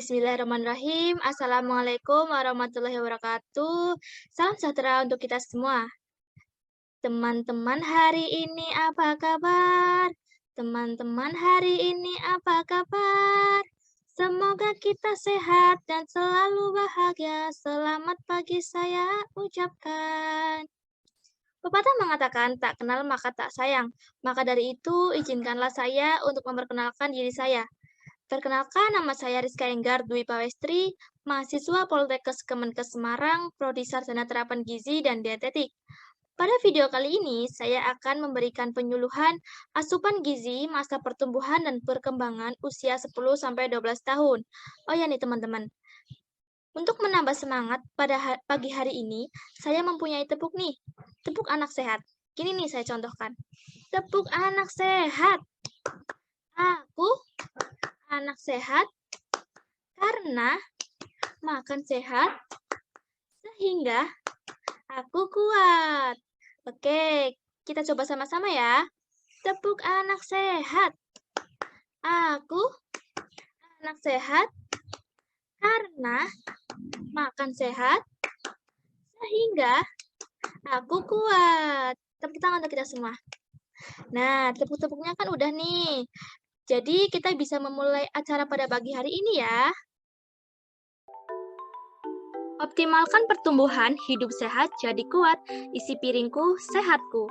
Bismillahirrahmanirrahim. Assalamualaikum warahmatullahi wabarakatuh. Salam sejahtera untuk kita semua. Teman-teman hari ini apa kabar? Teman-teman hari ini apa kabar? Semoga kita sehat dan selalu bahagia. Selamat pagi saya ucapkan. Pepatah mengatakan tak kenal maka tak sayang. Maka dari itu izinkanlah saya untuk memperkenalkan diri saya. Perkenalkan, nama saya Rizka Enggar Dwi Pawestri, mahasiswa Poltekkes Kemenkes Semarang, Prodi Sarjana Terapan Gizi dan Dietetik. Pada video kali ini, saya akan memberikan penyuluhan asupan gizi masa pertumbuhan dan perkembangan usia 10-12 tahun. Oh ya nih teman-teman, untuk menambah semangat pada pagi hari ini, saya mempunyai tepuk nih, tepuk anak sehat. Gini nih saya contohkan, tepuk anak sehat. Aku anak sehat karena makan sehat sehingga aku kuat. Oke, kita coba sama-sama ya. Tepuk anak sehat. Aku anak sehat karena makan sehat sehingga aku kuat. Tepuk tangan untuk kita semua. Nah, tepuk-tepuknya kan udah nih. Jadi, kita bisa memulai acara pada pagi hari ini ya. Optimalkan pertumbuhan, hidup sehat, jadi kuat. Isi piringku, sehatku.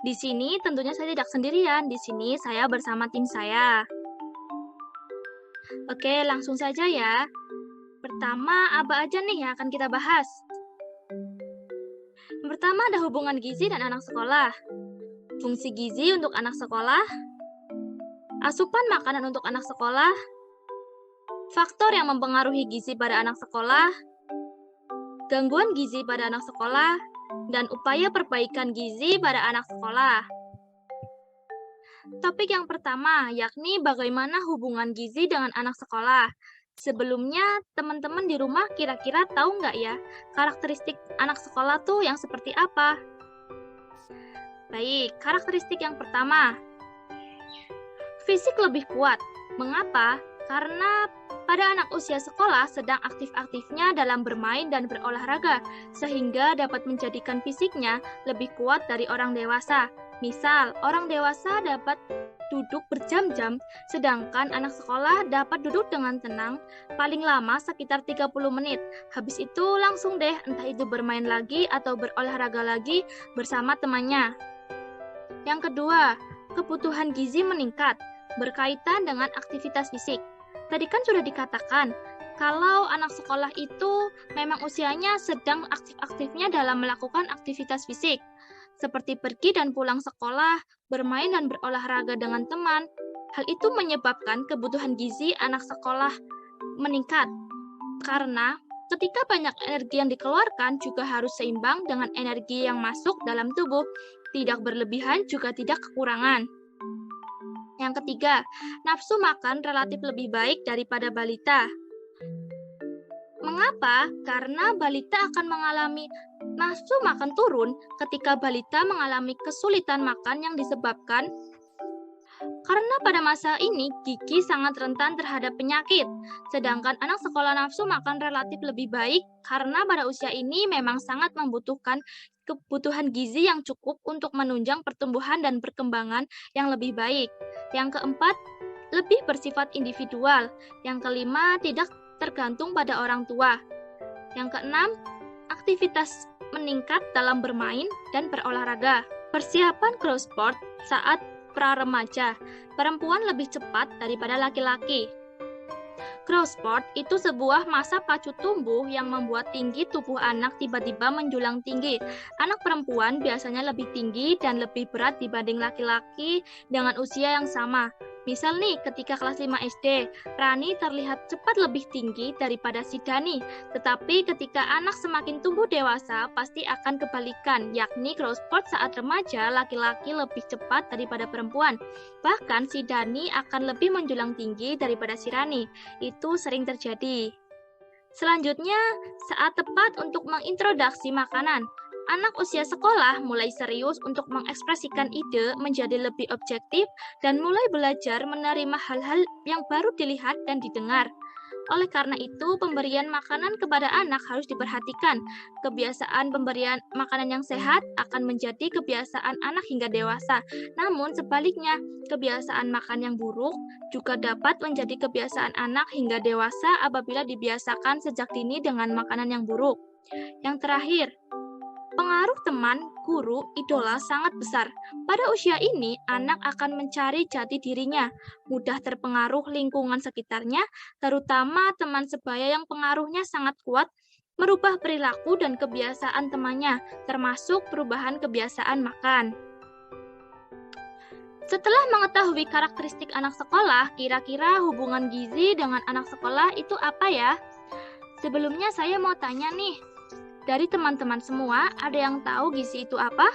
Di sini tentunya saya tidak sendirian. Di sini saya bersama tim saya. Oke, langsung saja ya. Pertama, apa aja nih yang akan kita bahas? Yang pertama ada hubungan gizi dan anak sekolah. Fungsi gizi untuk anak sekolah, asupan makanan untuk anak sekolah, faktor yang mempengaruhi gizi pada anak sekolah, gangguan gizi pada anak sekolah, dan upaya perbaikan gizi pada anak sekolah. Topik yang pertama, yakni bagaimana hubungan gizi dengan anak sekolah. Sebelumnya, teman-teman di rumah kira-kira tahu nggak ya, karakteristik anak sekolah tuh yang seperti apa? Baik, karakteristik yang pertama, fisik lebih kuat. Mengapa? Karena pada anak usia sekolah sedang aktif-aktifnya dalam bermain dan berolahraga, sehingga dapat menjadikan fisiknya lebih kuat dari orang dewasa. Misal, orang dewasa dapat duduk berjam-jam, sedangkan anak sekolah dapat duduk dengan tenang, paling lama sekitar 30 menit. Habis itu langsung deh, entah itu bermain lagi atau berolahraga lagi bersama temannya. Yang kedua, kebutuhan gizi meningkat, berkaitan dengan aktivitas fisik. Tadi kan sudah dikatakan, kalau anak sekolah itu memang usianya sedang aktif-aktifnya dalam melakukan aktivitas fisik, seperti pergi dan pulang sekolah, bermain dan berolahraga dengan teman. Hal itu menyebabkan kebutuhan gizi anak sekolah meningkat, karena ketika banyak energi yang dikeluarkan juga harus seimbang dengan energi yang masuk dalam tubuh, tidak berlebihan juga tidak kekurangan. Yang ketiga, nafsu makan relatif lebih baik daripada balita. Mengapa? Karena balita akan mengalami nafsu makan turun ketika balita mengalami kesulitan makan yang disebabkan karena pada masa ini gigi sangat rentan terhadap penyakit. Sedangkan anak sekolah nafsu makan relatif lebih baik karena pada usia ini memang sangat membutuhkan kebutuhan gizi yang cukup untuk menunjang pertumbuhan dan perkembangan yang lebih baik. Yang keempat, lebih bersifat individual. Yang kelima, tidak tergantung pada orang tua. Yang keenam, aktivitas meningkat dalam bermain dan berolahraga. Persiapan cross sport saat pra-remaja, perempuan lebih cepat daripada laki-laki. Growth spurt itu sebuah masa pacu tumbuh yang membuat tinggi tubuh anak tiba-tiba menjulang tinggi. Anak perempuan biasanya lebih tinggi dan lebih berat dibanding laki-laki dengan usia yang sama. Misal nih, ketika kelas 5 SD, Rani terlihat cepat lebih tinggi daripada si Dani. Tetapi ketika anak semakin tumbuh dewasa, pasti akan kebalikan, yakni growth spurt saat remaja, laki-laki lebih cepat daripada perempuan. Bahkan si Dani akan lebih menjulang tinggi daripada si Rani. Itu sering terjadi. Selanjutnya, saat tepat untuk mengintroduksi makanan. Anak usia sekolah mulai serius untuk mengekspresikan ide menjadi lebih objektif dan mulai belajar menerima hal-hal yang baru dilihat dan didengar. Oleh karena itu, pemberian makanan kepada anak harus diperhatikan. Kebiasaan pemberian makanan yang sehat akan menjadi kebiasaan anak hingga dewasa. Namun sebaliknya, kebiasaan makan yang buruk juga dapat menjadi kebiasaan anak hingga dewasa apabila dibiasakan sejak dini dengan makanan yang buruk. Yang terakhir, pengaruh teman, guru, idola sangat besar. Pada usia ini, anak akan mencari jati dirinya, mudah terpengaruh lingkungan sekitarnya, terutama teman sebaya yang pengaruhnya sangat kuat, merubah perilaku dan kebiasaan temannya, termasuk perubahan kebiasaan makan. Setelah mengetahui karakteristik anak sekolah, kira-kira hubungan gizi dengan anak sekolah itu apa ya? Sebelumnya saya mau tanya nih, dari teman-teman semua, ada yang tahu gizi itu apa?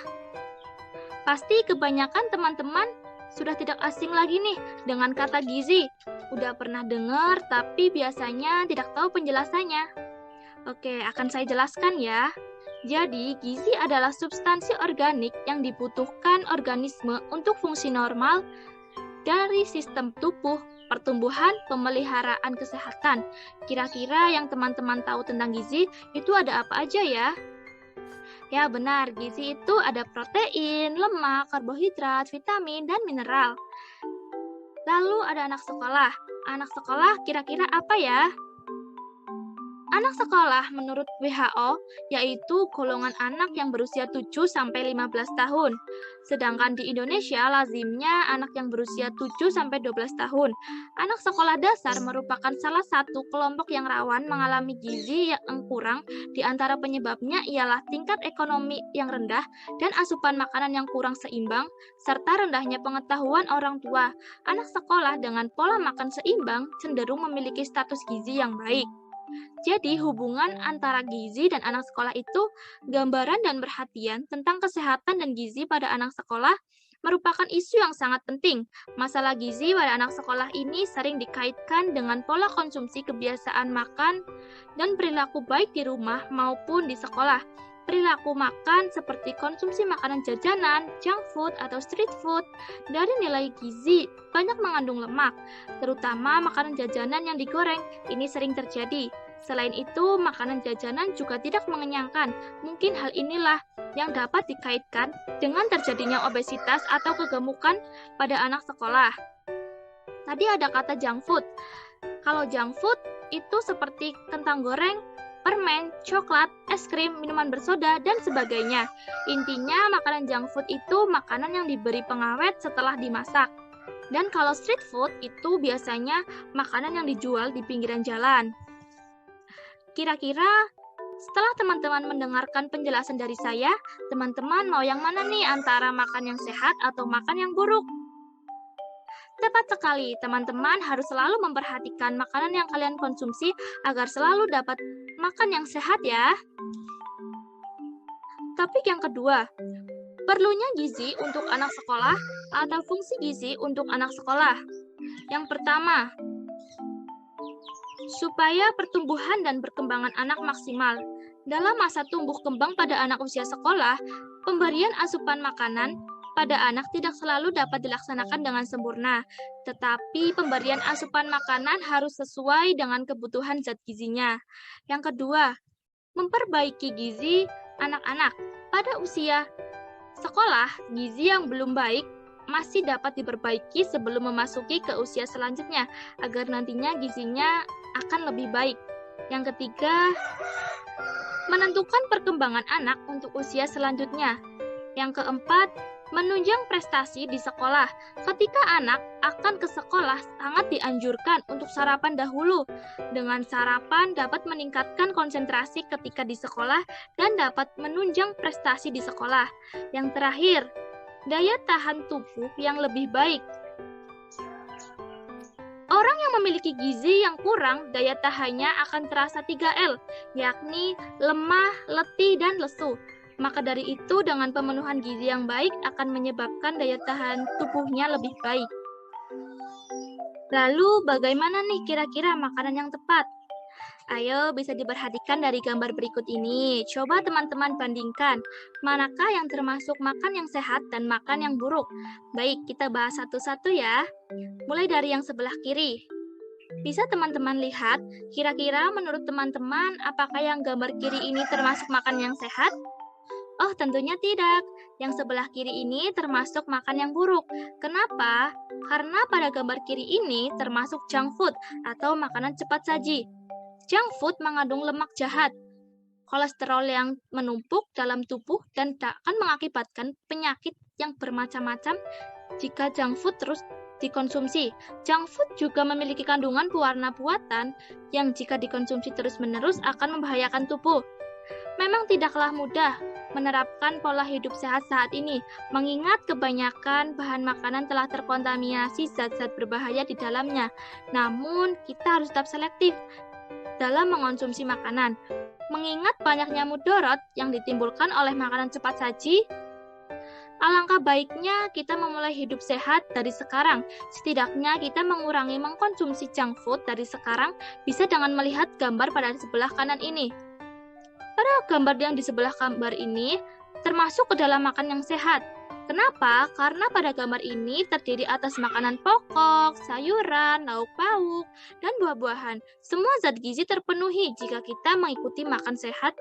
Pasti kebanyakan teman-teman sudah tidak asing lagi nih dengan kata gizi. Udah pernah dengar, tapi biasanya tidak tahu penjelasannya. Oke, akan saya jelaskan ya. Jadi, gizi adalah substansi organik yang dibutuhkan organisme untuk fungsi normal dari sistem tubuh, pertumbuhan, pemeliharaan kesehatan. Kira-kira yang teman-teman tahu tentang gizi itu ada apa aja ya? Ya benar, gizi itu ada protein, lemak, karbohidrat, vitamin, dan mineral. Lalu ada anak sekolah. Anak sekolah kira-kira apa ya? Anak sekolah menurut WHO yaitu golongan anak yang berusia 7-15 tahun. Sedangkan di Indonesia lazimnya anak yang berusia 7-12 tahun. Anak sekolah dasar merupakan salah satu kelompok yang rawan mengalami gizi yang kurang. Di antara penyebabnya ialah tingkat ekonomi yang rendah dan asupan makanan yang kurang seimbang, serta rendahnya pengetahuan orang tua. Anak sekolah dengan pola makan seimbang cenderung memiliki status gizi yang baik. Jadi, hubungan antara gizi dan anak sekolah itu gambaran dan perhatian tentang kesehatan dan gizi pada anak sekolah merupakan isu yang sangat penting. Masalah gizi pada anak sekolah ini sering dikaitkan dengan pola konsumsi, kebiasaan makan, dan perilaku baik di rumah maupun di sekolah. Perilaku makan seperti konsumsi makanan jajanan, junk food, atau street food dari nilai gizi banyak mengandung lemak, terutama makanan jajanan yang digoreng. Ini sering terjadi. Selain itu, makanan jajanan juga tidak mengenyangkan. Mungkin hal inilah yang dapat dikaitkan dengan terjadinya obesitas atau kegemukan pada anak sekolah. Tadi ada kata junk food. Kalau junk food itu seperti kentang goreng, permen, coklat, es krim, minuman bersoda, dan sebagainya. Intinya, makanan junk food itu makanan yang diberi pengawet setelah dimasak. Dan kalau street food itu biasanya makanan yang dijual di pinggiran jalan. Kira-kira setelah teman-teman mendengarkan penjelasan dari saya, teman-teman mau yang mana nih antara makan yang sehat atau makan yang buruk? Tepat sekali, teman-teman harus selalu memperhatikan makanan yang kalian konsumsi agar selalu dapat makan yang sehat ya. Topik yang kedua, perlunya gizi untuk anak sekolah atau fungsi gizi untuk anak sekolah. Yang pertama, supaya pertumbuhan dan perkembangan anak maksimal. Dalam masa tumbuh kembang pada anak usia sekolah, pemberian asupan makanan pada anak tidak selalu dapat dilaksanakan dengan sempurna, tetapi pemberian asupan makanan harus sesuai dengan kebutuhan zat gizinya. Yang kedua, memperbaiki gizi anak-anak. Pada usia sekolah, gizi yang belum baik masih dapat diperbaiki sebelum memasuki ke usia selanjutnya, agar nantinya gizinya akan lebih baik. Yang ketiga, menentukan perkembangan anak untuk usia selanjutnya. Yang keempat, menunjang prestasi di sekolah. Ketika anak akan ke sekolah, sangat dianjurkan untuk sarapan dahulu. Dengan sarapan dapat meningkatkan konsentrasi ketika di sekolah dan dapat menunjang prestasi di sekolah. Yang terakhir, daya tahan tubuh yang lebih baik. Orang yang memiliki gizi yang kurang, daya tahannya akan terasa 3L, yakni lemah, letih, dan lesu. Maka dari itu, dengan pemenuhan gizi yang baik akan menyebabkan daya tahan tubuhnya lebih baik. Lalu, bagaimana nih kira-kira makanan yang tepat? Ayo bisa diperhatikan dari gambar berikut ini. Coba teman-teman bandingkan, manakah yang termasuk makan yang sehat dan makan yang buruk. Baik, kita bahas satu-satu ya. Mulai dari yang sebelah kiri. Bisa teman-teman lihat, kira-kira menurut teman-teman, apakah yang gambar kiri ini termasuk makan yang sehat? Oh, tentunya tidak. Yang sebelah kiri ini termasuk makan yang buruk. Kenapa? Karena pada gambar kiri ini termasuk junk food atau makanan cepat saji. Junk food mengandung lemak jahat, kolesterol yang menumpuk dalam tubuh dan akan mengakibatkan penyakit yang bermacam-macam jika junk food terus dikonsumsi. Junk food juga memiliki kandungan pewarna buatan yang jika dikonsumsi terus-menerus akan membahayakan tubuh. Memang tidaklah mudah menerapkan pola hidup sehat saat ini, mengingat kebanyakan bahan makanan telah terkontaminasi zat-zat berbahaya di dalamnya. Namun, kita harus tetap selektif dalam mengonsumsi makanan. Mengingat banyaknya mudarat yang ditimbulkan oleh makanan cepat saji, alangkah baiknya kita memulai hidup sehat dari sekarang. Setidaknya kita mengurangi mengkonsumsi junk food dari sekarang bisa dengan melihat gambar pada sebelah kanan ini. Pada gambar yang di sebelah gambar ini termasuk ke dalam makan yang sehat. Kenapa? Karena pada gambar ini terdiri atas makanan pokok, sayuran, lauk pauk, dan buah-buahan. Semua zat gizi terpenuhi jika kita mengikuti makan sehat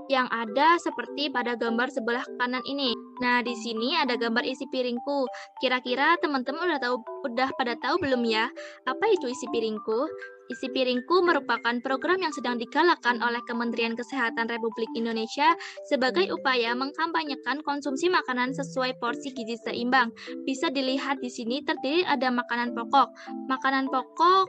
yang ada seperti pada gambar sebelah kanan ini. Nah, di sini ada gambar isi piringku. Kira-kira teman-teman udah pada tahu belum ya? Apa itu isi piringku? Isi piringku merupakan program yang sedang digalakkan oleh Kementerian Kesehatan Republik Indonesia sebagai upaya mengkampanyekan konsumsi makanan sesuai porsi gizi seimbang. Bisa dilihat di sini terdiri ada makanan pokok. Makanan pokok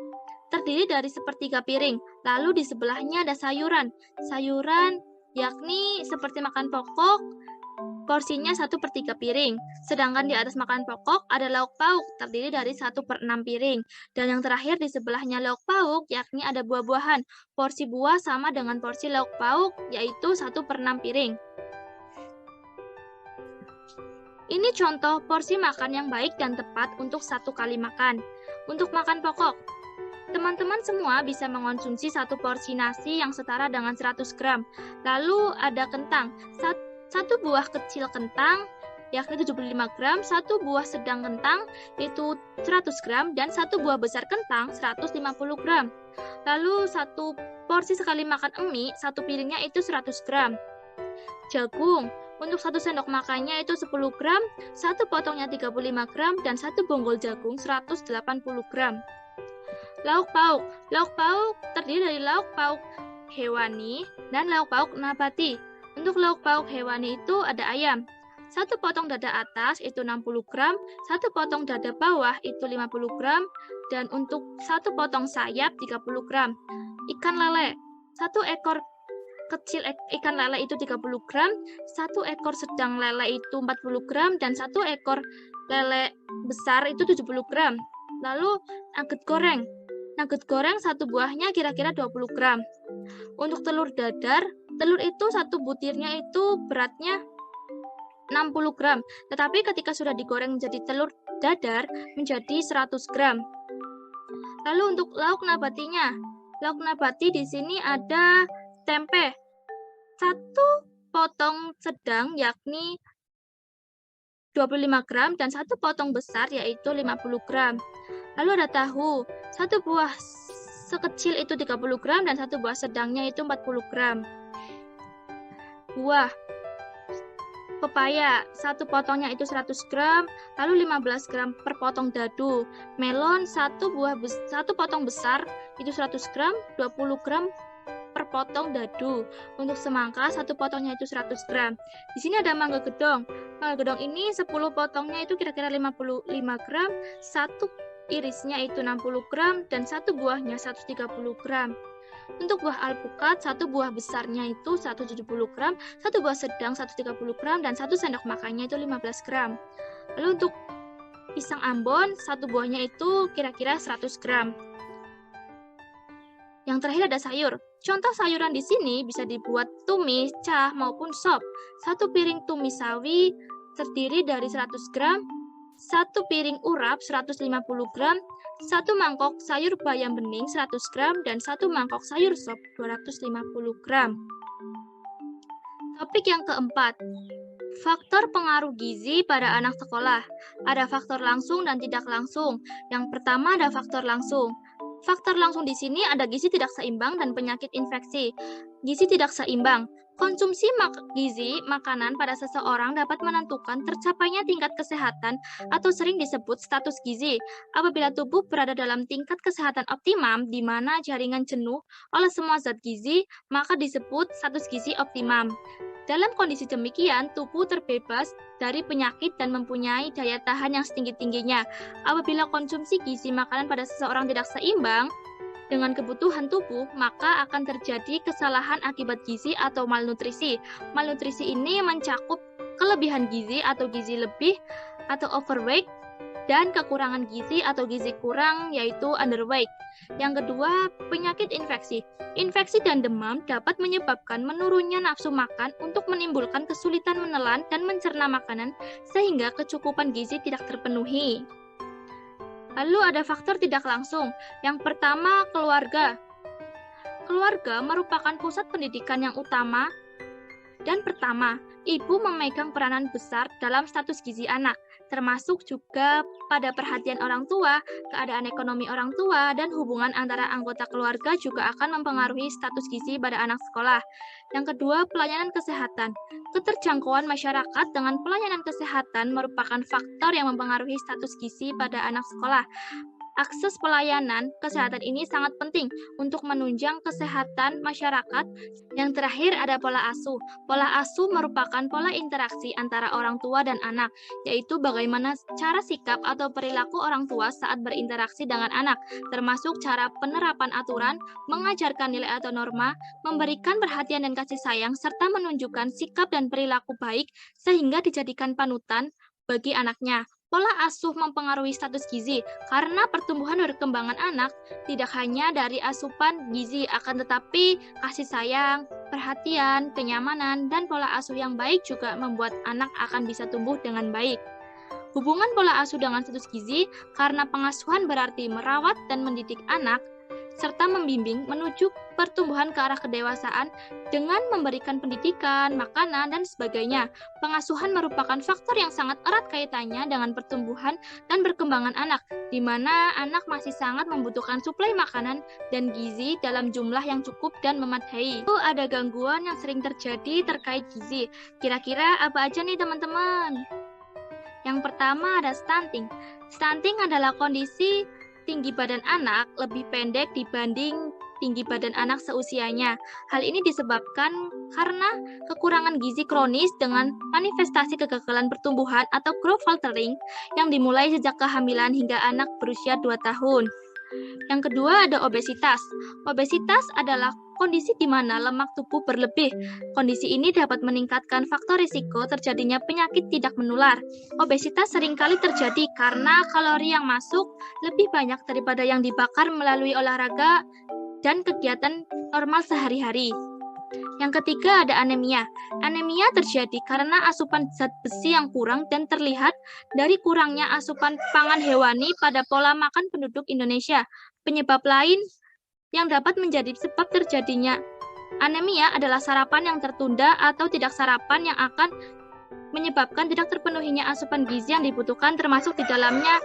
terdiri dari sepertiga piring. Lalu di sebelahnya ada sayuran. Sayuran yakni seperti makan pokok, porsinya 1/3 piring. Sedangkan di atas makan pokok ada lauk pauk, terdiri dari 1/6 piring. Dan yang terakhir di sebelahnya lauk pauk, yakni ada buah-buahan. Porsi buah sama dengan porsi lauk pauk, yaitu 1/6 piring. Ini contoh porsi makan yang baik dan tepat untuk satu kali makan. Untuk makan pokok, teman-teman semua bisa mengonsumsi satu porsi nasi yang setara dengan 100 gram. Lalu ada kentang. Satu buah kecil kentang, yakni 75 gram, satu buah sedang kentang, itu 100 gram, dan satu buah besar kentang, 150 gram. Lalu satu porsi sekali makan mie, satu piringnya itu 100 gram. Jagung, untuk satu sendok makannya itu 10 gram, satu potongnya 35 gram, dan satu bonggol jagung 180 gram. Lauk pauk. Lauk pauk terdiri dari lauk pauk hewani dan lauk pauk nabati. Untuk lauk pauk hewani itu ada ayam. Satu potong dada atas itu 60 gram, satu potong dada bawah itu 50 gram, dan untuk satu potong sayap 30 gram. Ikan lele. Satu ekor kecil ikan lele itu 30 gram, satu ekor sedang lele itu 40 gram, dan satu ekor lele besar itu 70 gram. Lalu nugget goreng. Nugget goreng satu buahnya kira-kira 20 gram. Untuk telur dadar, telur itu satu butirnya itu beratnya 60 gram. Tetapi ketika sudah digoreng menjadi telur dadar menjadi 100 gram. Lalu untuk lauk nabatinya. Lauk nabati di sini ada tempe. Satu potong sedang yakni 25 gram dan satu potong besar yaitu 50 gram. Lalu ada tahu, satu buah sekecil itu 30 gram dan satu buah sedangnya itu 40 gram. Buah pepaya, satu potongnya itu 100 gram, lalu 15 gram per potong dadu. Melon, satu potong besar itu 100 gram, 20 gram per potong dadu. Untuk semangka, satu potongnya itu 100 gram. Di sini ada mangga gedong. Mangga gedong ini 10 potongnya itu kira-kira 55 gram, satu irisnya itu 60 gram, dan satu buahnya 130 gram. Untuk buah alpukat, satu buah besarnya itu 170 gram, satu buah sedang 130 gram, dan satu sendok makannya itu 15 gram. Lalu untuk pisang ambon, satu buahnya itu kira-kira 100 gram. Yang terakhir ada sayur. Contoh sayuran di sini bisa dibuat tumis, cah, maupun sop. Satu piring tumis sawi terdiri dari 100 gram, 1 piring urap 150 gram, 1 mangkok sayur bayam bening 100 gram, dan 1 mangkok sayur sop 250 gram. Topik yang keempat, faktor pengaruh gizi pada anak sekolah. Ada faktor langsung dan tidak langsung. Yang pertama ada faktor langsung. Faktor langsung di sini ada gizi tidak seimbang dan penyakit infeksi. Gizi tidak seimbang. Konsumsi gizi makanan pada seseorang dapat menentukan tercapainya tingkat kesehatan atau sering disebut status gizi. Apabila tubuh berada dalam tingkat kesehatan optimum di mana jaringan jenuh oleh semua zat gizi, maka disebut status gizi optimum. Dalam kondisi demikian, tubuh terbebas dari penyakit dan mempunyai daya tahan yang setinggi-tingginya. Apabila konsumsi gizi makanan pada seseorang tidak seimbang dengan kebutuhan tubuh, maka akan terjadi kesalahan akibat gizi atau malnutrisi. Malnutrisi ini mencakup kelebihan gizi atau gizi lebih atau overweight, dan kekurangan gizi atau gizi kurang yaitu underweight. Yang kedua, penyakit infeksi. Infeksi dan demam dapat menyebabkan menurunnya nafsu makan untuk menimbulkan kesulitan menelan dan mencerna makanan sehingga kecukupan gizi tidak terpenuhi. Lalu ada faktor tidak langsung. Yang pertama, keluarga. Keluarga merupakan pusat pendidikan yang utama dan pertama. Ibu memegang peranan besar dalam status gizi anak, termasuk juga pada perhatian orang tua, keadaan ekonomi orang tua, dan hubungan antara anggota keluarga juga akan mempengaruhi status gizi pada anak sekolah. Yang kedua, pelayanan kesehatan. Keterjangkauan masyarakat dengan pelayanan kesehatan merupakan faktor yang mempengaruhi status gizi pada anak sekolah. Akses pelayanan kesehatan ini sangat penting untuk menunjang kesehatan masyarakat. Yang terakhir ada pola asuh. Pola asuh merupakan pola interaksi antara orang tua dan anak, yaitu bagaimana cara sikap atau perilaku orang tua saat berinteraksi dengan anak, termasuk cara penerapan aturan, mengajarkan nilai atau norma, memberikan perhatian dan kasih sayang, serta menunjukkan sikap dan perilaku baik sehingga dijadikan panutan bagi anaknya. Pola asuh mempengaruhi status gizi karena pertumbuhan dan perkembangan anak tidak hanya dari asupan gizi, akan tetapi kasih sayang, perhatian, kenyamanan, dan pola asuh yang baik juga membuat anak akan bisa tumbuh dengan baik. Hubungan pola asuh dengan status gizi karena pengasuhan berarti merawat dan mendidik anak serta membimbing menuju pertumbuhan ke arah kedewasaan dengan memberikan pendidikan, makanan, dan sebagainya. Pengasuhan merupakan faktor yang sangat erat kaitannya dengan pertumbuhan dan perkembangan anak, di mana anak masih sangat membutuhkan suplai makanan dan gizi dalam jumlah yang cukup dan memadai. Itu ada gangguan yang sering terjadi terkait gizi. Kira-kira apa aja nih teman-teman? Yang pertama ada stunting. Stunting adalah kondisi tinggi badan anak lebih pendek dibanding tinggi badan anak seusianya. Hal ini disebabkan karena kekurangan gizi kronis dengan manifestasi kegagalan pertumbuhan atau growth faltering yang dimulai sejak kehamilan hingga anak berusia 2 tahun. Yang kedua ada obesitas. Obesitas adalah kondisi di mana lemak tubuh berlebih. Kondisi ini dapat meningkatkan faktor risiko terjadinya penyakit tidak menular. Obesitas seringkali terjadi karena kalori yang masuk lebih banyak daripada yang dibakar melalui olahraga dan kegiatan normal sehari-hari. Yang ketiga ada anemia. Anemia terjadi karena asupan zat besi yang kurang dan terlihat dari kurangnya asupan pangan hewani pada pola makan penduduk Indonesia. Penyebab lain yang dapat menjadi sebab terjadinya anemia adalah sarapan yang tertunda atau tidak sarapan yang akan menyebabkan tidak terpenuhinya asupan gizi yang dibutuhkan, termasuk di dalamnya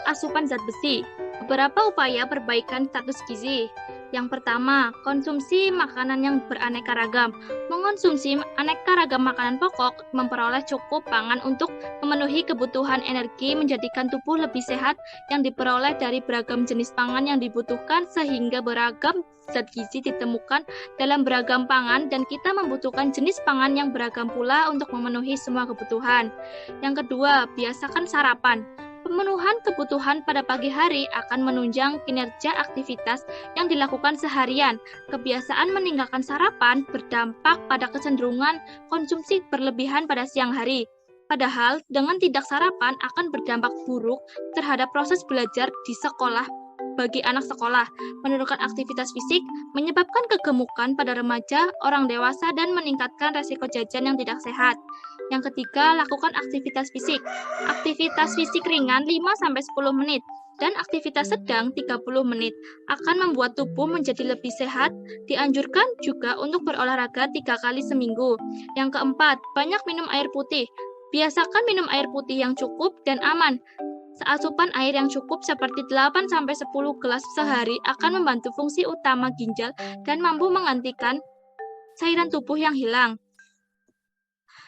asupan zat besi. Beberapa upaya perbaikan status gizi. Yang pertama, konsumsi makanan yang beraneka ragam. Mengonsumsi aneka ragam makanan pokok memperoleh cukup pangan untuk memenuhi kebutuhan energi, menjadikan tubuh lebih sehat yang diperoleh dari beragam jenis pangan yang dibutuhkan, sehingga beragam zat gizi ditemukan dalam beragam pangan dan kita membutuhkan jenis pangan yang beragam pula untuk memenuhi semua kebutuhan. Yang kedua, biasakan sarapan. Pemenuhan kebutuhan pada pagi hari akan menunjang kinerja aktivitas yang dilakukan seharian. Kebiasaan meninggalkan sarapan berdampak pada kecenderungan konsumsi berlebihan pada siang hari. Padahal, dengan tidak sarapan akan berdampak buruk terhadap proses belajar di sekolah bagi anak sekolah. Menurunkan aktivitas fisik menyebabkan kegemukan pada remaja, orang dewasa, dan meningkatkan resiko jajan yang tidak sehat. Yang ketiga, lakukan aktivitas fisik. Aktivitas fisik ringan 5-10 menit dan aktivitas sedang 30 menit akan membuat tubuh menjadi lebih sehat. Dianjurkan juga untuk berolahraga 3 kali seminggu. Yang keempat, banyak minum air putih. Biasakan minum air putih yang cukup dan aman. Asupan air yang cukup seperti 8-10 gelas sehari akan membantu fungsi utama ginjal dan mampu menggantikan cairan tubuh yang hilang.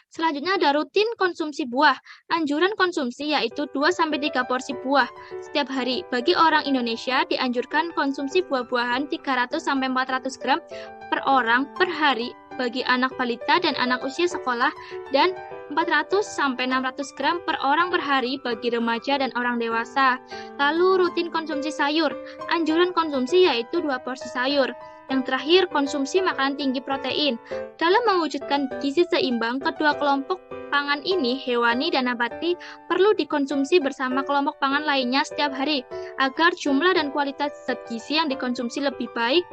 Selanjutnya ada rutin konsumsi buah. Anjuran konsumsi yaitu 2-3 porsi buah setiap hari. Bagi orang Indonesia dianjurkan konsumsi buah-buahan 300-400 gram per orang per hari bagi anak balita dan anak usia sekolah, dan 400-600 gram per orang per hari bagi remaja dan orang dewasa. Lalu rutin konsumsi sayur. Anjuran konsumsi yaitu 2 porsi sayur. Yang terakhir, konsumsi makanan tinggi protein. Dalam mewujudkan gizi seimbang, kedua kelompok pangan ini, hewani dan nabati, perlu dikonsumsi bersama kelompok pangan lainnya setiap hari, agar jumlah dan kualitas zat gizi yang dikonsumsi lebih baik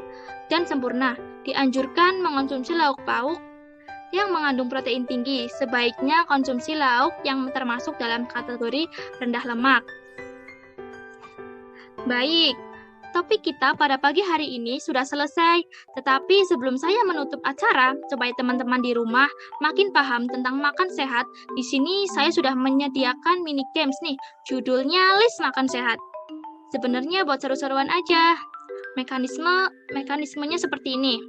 dan sempurna. Dianjurkan mengonsumsi lauk pauk yang mengandung protein tinggi. Sebaiknya konsumsi lauk yang termasuk dalam kategori rendah lemak. Baik, topik kita pada pagi hari ini sudah selesai. Tetapi sebelum saya menutup acara, supaya teman-teman di rumah makin paham tentang makan sehat, di sini saya sudah menyediakan mini games nih. Judulnya List Makan Sehat. Sebenarnya buat seru-seruan aja. Mekanismenya seperti ini.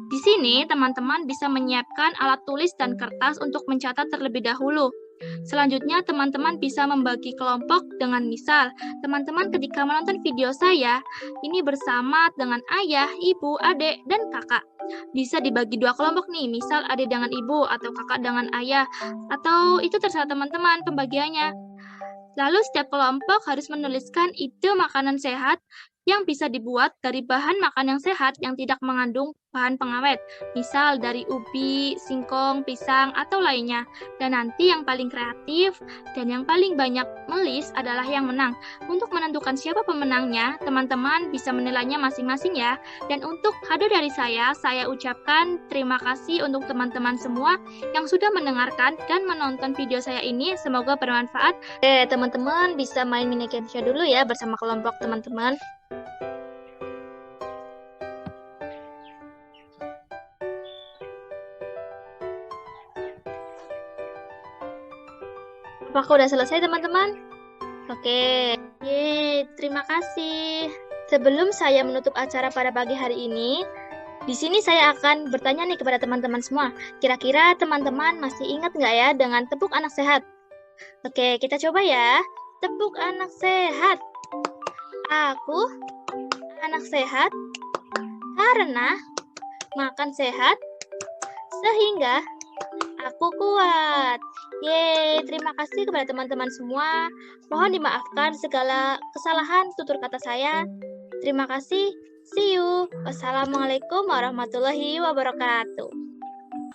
Di sini, teman-teman bisa menyiapkan alat tulis dan kertas untuk mencatat terlebih dahulu. Selanjutnya, teman-teman bisa membagi kelompok dengan misal, teman-teman ketika menonton video saya, ini bersama dengan ayah, ibu, adik, dan kakak. Bisa dibagi 2 kelompok nih, misal adik dengan ibu atau kakak dengan ayah, atau itu terserah teman-teman pembagiannya. Lalu setiap kelompok harus menuliskan ide makanan sehat yang bisa dibuat dari bahan makan yang sehat yang tidak mengandung bahan pengawet, misal dari ubi, singkong, pisang, atau lainnya. Dan nanti yang paling kreatif dan yang paling banyak melis adalah yang menang. Untuk menentukan siapa pemenangnya, teman-teman bisa menilainya masing-masing ya. Dan untuk kado dari saya ucapkan terima kasih untuk teman-teman semua yang sudah mendengarkan dan menonton video saya ini. Semoga bermanfaat. Teman-teman bisa main mini games-nya dulu ya bersama kelompok teman-teman. Apakah udah selesai teman-teman? Oke. Terima kasih. Sebelum saya menutup acara pada pagi hari ini, di sini saya akan bertanya nih kepada teman-teman semua. Kira-kira teman-teman masih ingat nggak ya dengan tepuk anak sehat? Oke, kita coba ya. Tepuk anak sehat. Aku anak sehat karena makan sehat sehingga aku kuat. Yeay, terima kasih kepada teman-teman semua. Mohon dimaafkan segala kesalahan tutur kata saya. Terima kasih. See you. Wassalamualaikum warahmatullahi wabarakatuh.